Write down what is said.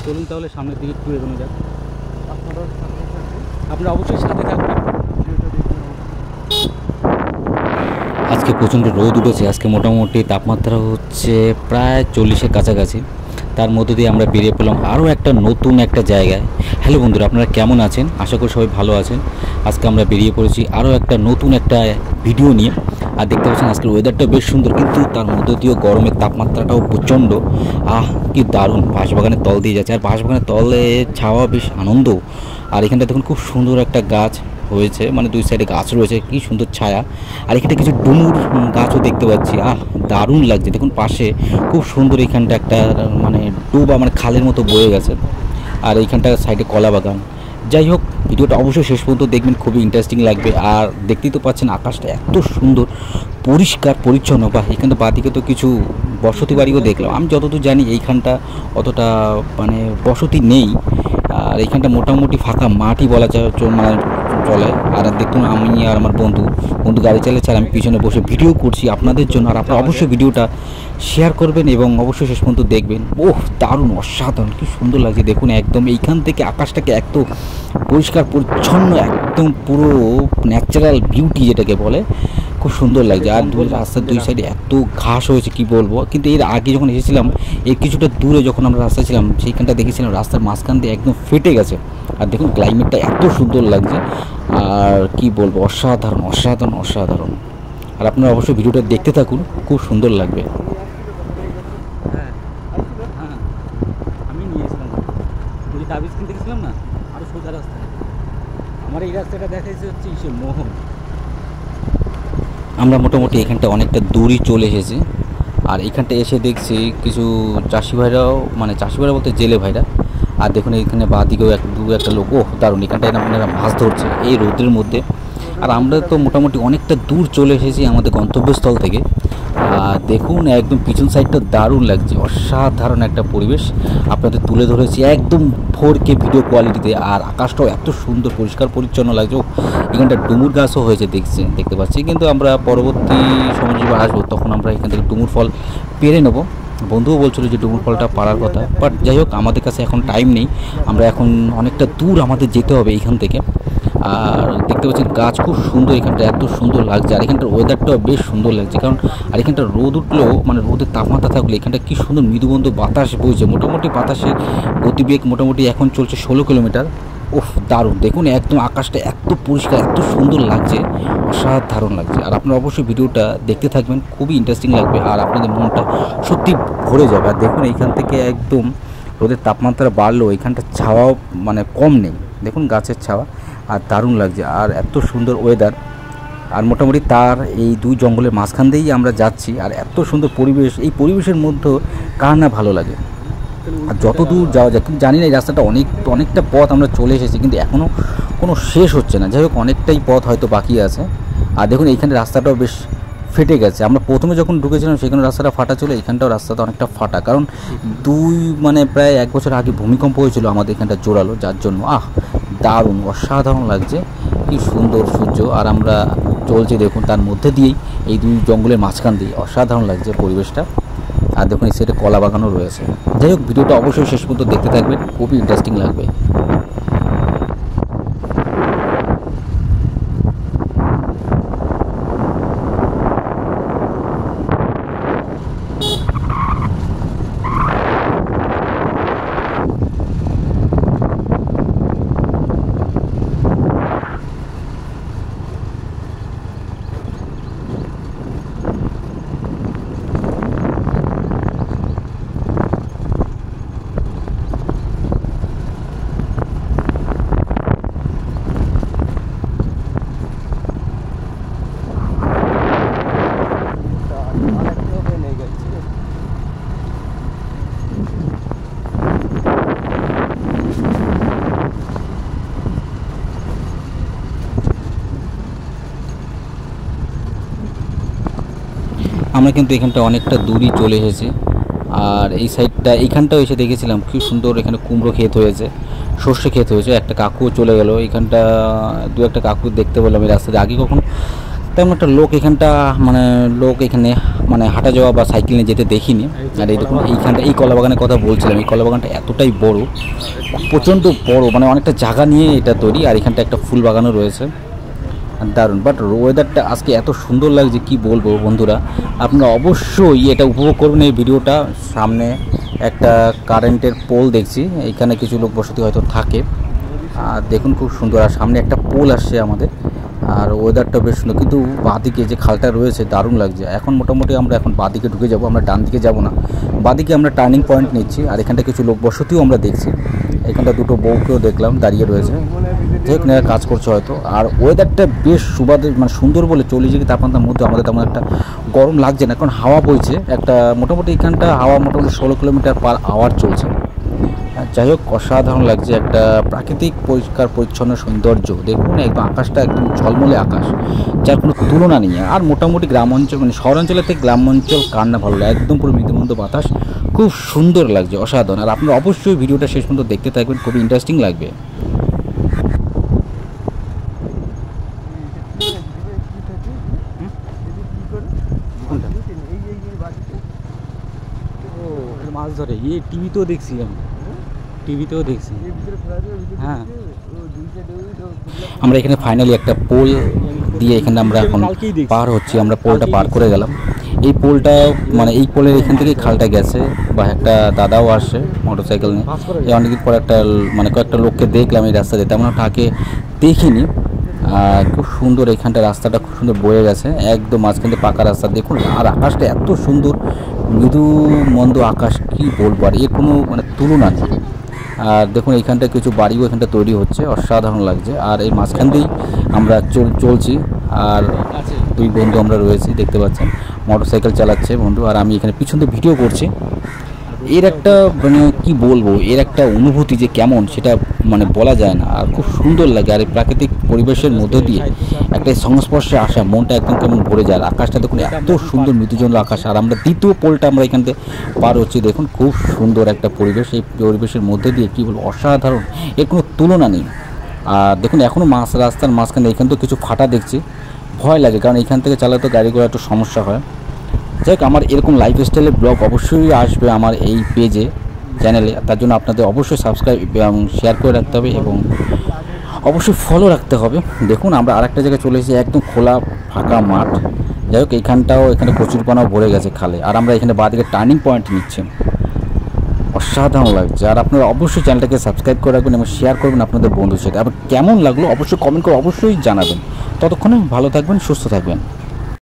চলুন তাহলে সামনের দিকে ঘুরে এগোনো যাক। আপনারা অবশ্যই সাথে থাকবেন। আজকে প্রচণ্ড রোদ উঠেছে। আজকে মোটামুটি তাপমাত্রা হচ্ছে প্রায় 40-এর কাছাকাছি। তার মধ্যে দিয়ে আমরা বেরিয়ে পেলাম আরও একটা নতুন একটা জায়গায়। হ্যালো বন্ধুরা, আপনারা কেমন আছেন? আশা করি সবাই ভালো আছেন। আজকে আমরা বেরিয়ে পড়েছি আরও একটা নতুন একটা ভিডিও নিয়ে। আর দেখতে পাচ্ছেন আজকের ওয়েদারটা বেশ সুন্দর, কিন্তু তার মধ্যে দিয়েও গরমের তাপমাত্রাটাও প্রচণ্ড। কি দারুণ! বাঁশবাগানের তল দিয়ে যাচ্ছে, আর বাঁশবাগানের তলে ছাওয়া বেশ আনন্দ। আর এখানটা দেখুন খুব সুন্দর একটা গাছ হয়েছে, মানে দুই সাইডে গাছ রয়েছে, কি সুন্দর ছায়া। আর এখানটা কিছু ডুমুর গাছও দেখতে পাচ্ছি। দারুণ লাগছে। দেখুন পাশে খুব সুন্দর এখানটা একটা মানে ডুবা, মানে খালের মতো বয়ে গেছে। আর এইখানটা সাইডে কলা বাগান। যাই হোক, ভিডিওটা অবশ্যই শেষ পর্যন্ত দেখবেন, খুবই ইন্টারেস্টিং লাগবে। আর দেখতেই তো পাচ্ছেন আকাশটা এত সুন্দর পরিষ্কার পরিচ্ছন্ন। বা এখানটা বাদিকে তো কিছু বসতি বাড়িও দেখলাম। আমি যতদূর জানি এইখানটা অতটা মানে বসতি নেই। আর এইখানটা মোটামুটি ফাঁকা মাঠই বলা যায়, মানে চলে। আর দেখুন আমি আর আমার বন্ধু গাড়ি চালাচ্ছে, আর আমি পিছনে বসে ভিডিও করছি আপনাদের জন্য। আর আপনারা অবশ্যই ভিডিওটা শেয়ার করবেন এবং অবশ্যই শেষ পর্যন্ত দেখবেন। দারুণ, অসাধারণ, কি সুন্দর লাগছে। দেখুন একদম এইখান থেকে আকাশটাকে এত পরিষ্কার পরিচ্ছন্ন, একদম পুরো ন্যাচারাল বিউটি যেটাকে বলে, খুব সুন্দর লাগছে। আর রাস্তার দুই সাইডে এত ঘাস হয়েছে কি বলবো। কিন্তু এর আগে যখন এসেছিলাম, এর কিছুটা দূরে যখন আমরা রাস্তায় ছিলাম, সেইখানটা দেখেছিলাম রাস্তার মাঝখান দিয়ে একদম ফেটে গেছে। আর দেখুন ক্লাইমেটটা এত সুন্দর লাগছে, আর কি বলবো, অসাধারণ অসাধারণ অসাধারণ। আর আপনারা অবশ্যই ভিডিওটা দেখতে থাকুন, খুব সুন্দর লাগবে। আমি নিয়েছিলাম, ওই তাবিজ কিনতে গেছিলাম না, আরও সোজা রাস্তায়। আমার এই রাস্তাটা দেখাইছে হচ্ছে ইসে মোহন। আমরা মোটামুটি এখানটা অনেকটা দূরই চলে এসেছি। আর এখানটা এসে দেখছি কিছু চাষি ভাইরাও, মানে চাষি ভাইরা বলতে জেলে ভাইরা। আর দেখুন এখানে বাদিকেও একটা লোক, দারুণ, এখানটায় আপনারা মাছ ধরছে এই রোদের মধ্যে। আর আমরা তো মোটামুটি অনেকটা দূর চলে এসেছি আমাদের গন্তব্যস্থল থেকে। আর দেখুন একদম পিছন সাইডটা দারুণ লাগছে, অসাধারণ একটা পরিবেশ আপনাদের তুলে ধরেছি একদম 4K ভিডিও কোয়ালিটিতে। আর আকাশটাও এত সুন্দর পরিষ্কার পরিচ্ছন্ন লাগছে। এখানটা ডুমুর গাছও হয়েছে দেখতে পাচ্ছি। কিন্তু আমরা পরবর্তী সময় যখন আসবো তখন আমরা এখান থেকে ডুমুর ফল পেরে নেবো। বন্ধুও বলছিল যে ডুমুর ফলটা পাড়ার কথা, বাট যাই হোক আমাদের কাছে এখন টাইম নেই। আমরা এখন অনেকটা দূর আমাদের যেতে হবে এইখান থেকে। আর দেখতে পাচ্ছেন গাছ খুব সুন্দর, এখানটা এত সুন্দর লাগছে। আর এখানটার ওয়েদারটাও বেশ সুন্দর লাগছে, কারণ আর এখানটা রোদ উঠলেও, মানে রোদের তাপমাত্রা থাকলে এখানটা কি সুন্দর মৃদুবন্ধ বাতাস বইছে। মোটামুটি বাতাসের গতিবেগ মোটামুটি এখন চলছে 16 কিলোমিটার। দারুণ! দেখুন একদম আকাশটা এত পরিষ্কার, এত সুন্দর লাগছে, অসাধারণ লাগছে। আর আপনারা অবশ্যই ভিডিওটা দেখতে থাকবেন, খুবই ইন্টারেস্টিং লাগবে। আর আপনাদের মনটা সত্যি ভরে যাবে। আর দেখুন এইখান থেকে একদম রোদের তাপমাত্রা বাড়লেও এখানটা ছাওয়াও মানে কম নেই। দেখুন গাছের ছাওয়া, আর দারুণ লাগছে। আর এত সুন্দর ওয়েদার। আর মোটামুটি তার এই দুই জঙ্গলের মাঝখান দিয়েই আমরা যাচ্ছি। আর এত সুন্দর পরিবেশ, এই পরিবেশের মধ্যে কার না ভালো লাগে। আর যত দূর যাওয়া যায়, কিন্তু জানি না এই রাস্তাটা অনেকটা পথ আমরা চলে এসেছি, কিন্তু এখনও কোনো শেষ হচ্ছে না। যাই হোক অনেকটাই পথ হয়তো বাকি আছে। আর দেখুন এইখানে রাস্তাটাও বেশ ফেটে গেছে। আমরা প্রথমে যখন ঢুকেছিলাম সেখানে রাস্তাটা ফাটা ছিল, এখানটাও রাস্তাটা অনেকটা ফাটা, কারণ মানে প্রায় 1 বছর আগে ভূমিকম্প হয়েছিল আমাদের এখানটা জোরালো, যার জন্য দারুণ অসাধারণ লাগছে, কি সুন্দর সূর্য। আর আমরা চলছি দেখুন তার মধ্যে দিয়েই, এই দুই জঙ্গলের মাঝখান দিয়ে, অসাধারণ লাগছে পরিবেশটা। আর দেখুন এই সাইডে কলা বাগানও রয়েছে। যাই হোক ভিডিওটা অবশ্যই শেষ পর্যন্ত দেখতে থাকবেন, খুবই ইন্টারেস্টিং লাগবে। আমরা কিন্তু এখানটা অনেকটা দূরই চলে এসেছি। আর এই সাইডটা এইখানটাও এসে দেখেছিলাম কি সুন্দর, এখানে কুমড়ো ক্ষেত হয়েছে, সর্ষে ক্ষেত হয়েছে। একটা কাকুও চলে গেল, এখানটা দু একটা কাকু দেখতে পেলাম এই রাস্তাতে। আগে কখনো তেমন একটা লোক এখানটা মানে লোক এখানে মানে হাঁটা যাওয়া বা সাইকেল নিয়ে যেতে দেখিনি। আর এই দেখুন এইখানটা এই কলা বাগানের কথা বলছিলাম, এই কলা বাগানটা এতটাই বড়, প্রচণ্ড বড়, মানে অনেকটা জায়গা নিয়ে এটা তৈরি। আর এখানটা একটা ফুল বাগানও রয়েছে, দারুণ। বাট ওয়েদারটা আজকে এত সুন্দর লাগছে কি বলবো বন্ধুরা, আপনারা অবশ্যই এটা উপভোগ করবেন এই ভিডিওটা। সামনে একটা কারেন্টের পোল দেখছি, এখানে কিছু লোক বসতি হয়তো থাকে। আর দেখুন খুব সুন্দর, আর সামনে একটা পোল আসছে আমাদের। আর ওয়েদারটা বেশ সুন্দর, কিন্তু বাঁদিকে যে খালটা রয়েছে দারুণ লাগছে। এখন মোটামুটি আমরা এখন বাঁদিকে ঢুকে যাব, আমরা ডান দিকে যাব না, বাঁদিকে আমরা টার্নিং পয়েন্ট নিচ্ছি। আর এখানটা কিছু লোক বসতিও আমরা দেখছি, এখানটা দুটো বউকেও দেখলাম দাঁড়িয়ে রয়েছে, যেখানে কাজ করছে হয়তো। আর ওয়েদারটা বেশ সুবাদে মানে সুন্দর বলে 40 ডিগ্রি তাপমাত্রার মধ্যে আমাদের তেমন একটা গরম লাগছে না, কারণ হাওয়া বইছে একটা মোটামুটি, এখানটা হাওয়া মোটামুটি 16 কিলোমিটার পার আওয়ার চলছে। যাই হোক অসাধারণ লাগছে, একটা প্রাকৃতিক পরিষ্কার পরিচ্ছন্ন সৌন্দর্য। দেখুন একদম আকাশটা একদম ঝলমলে আকাশ, যার কোনো তুলনা নেই। আর মোটামুটি গ্রাম অঞ্চল মানে শহরাঞ্চলের থেকে গ্রাম অঞ্চল কার না ভালো লাগে, একদম পুরো মৃদুমন্দ বাতাস, খুব সুন্দর লাগছে, অসাধারণ। আর আপনারা অবশ্যই ভিডিওটা শেষ পর্যন্ত দেখতে থাকবেন, খুবই ইন্টারেস্টিং লাগবে। মাছ ধরে টিভিতেও দেখছি, আমি টিভিতেও দেখছি। হ্যাঁ, আমরা এখানে ফাইনালি একটা পোল দিয়ে এখানে আমরা এখন পার হচ্ছি, আমরা পোলটা পার করে গেলাম। এই পোলটা মানে এই পোলের এখান থেকেই খালটা গেছে, বা একটা দাদাও আসছে মোটরসাইকেল নিয়ে। এই অনেকদিন পর একটা মানে কয়েকটা লোককে দেখলাম এই রাস্তাতে, তেমন একটা আগে দেখিনি। খুব সুন্দর এখানটা রাস্তাটা খুব সুন্দর বয়ে গেছে, একদম মাঝখান থেকে পাকা রাস্তা। দেখুন আর আকাশটা এত সুন্দর, মৃদু মন্দ আকাশ, কি বলবো, আর এর কোনো মানে তুলনা নেই। আর দেখুন এইখানটা কিছু বাড়িও এখানটা তৈরি হচ্ছে, অসাধারণ লাগছে। আর এই মাঝখান দিয়েই আমরা চলছি, আর দুই বন্ধু আমরা রয়েছি, দেখতে পাচ্ছেন মোটরসাইকেল চালাচ্ছে বন্ধু, আর আমি এখানে পিছন দিয়ে ভিডিও করছি। এর একটা মানে কি বলবো, এর একটা অনুভূতি যে কেমন সেটা মানে বলা যায় না, আর খুব সুন্দর লাগে। আর এই প্রাকৃতিক পরিবেশের মধ্য দিয়ে একটা সংস্পর্শে আসা মনটা একদম কেমন ভরে যায়। আর আকাশটা দেখুন এত সুন্দর মৃদুজল আকাশ। আর আমরা দ্বিতীয় পোলটা আমরা এখান থেকে পার হচ্ছি, দেখুন খুব সুন্দর একটা পরিবেশ, এই পরিবেশের মধ্যে দিয়ে কী বলবো অসাধারণ, এর কোনো তুলনা নেই। আর দেখুন এখনও রাস্তার মাঝখানে এখান থেকে কিছু ফাটা দেখছি, ভয় লাগে, কারণ এখান থেকে চালাতে গাড়ি ঘোড়া একটু সমস্যা হয়। যাই হোক আমার এরকম লাইফস্টাইলের ব্লগ অবশ্যই আসবে আমার এই পেজে, চ্যানেলে। তার জন্য আপনাদের অবশ্যই সাবস্ক্রাইব এবং শেয়ার করে রাখতে হবে, এবং অবশ্যই ফলো রাখতে হবে। দেখুন আমরা আরেকটা জায়গায় চলে এসেছি, একদম খোলা ফাঁকা মাঠ। যাই হোক এখানে কচুরপানাও ভরে গেছে খালে। আর আমরা এখানে বাঁদিকে টার্নিং পয়েন্ট নিচ্ছি, অসাধারণ লাগছে। আর আপনারা অবশ্যই চ্যানেলটাকে সাবস্ক্রাইব করে রাখবেন এবং শেয়ার করবেন আপনাদের বন্ধুর সাথে। আবার কেমন লাগলো অবশ্যই কমেন্ট করে অবশ্যই জানাবেন। ততক্ষণে ভালো থাকবেন, সুস্থ থাকবেন।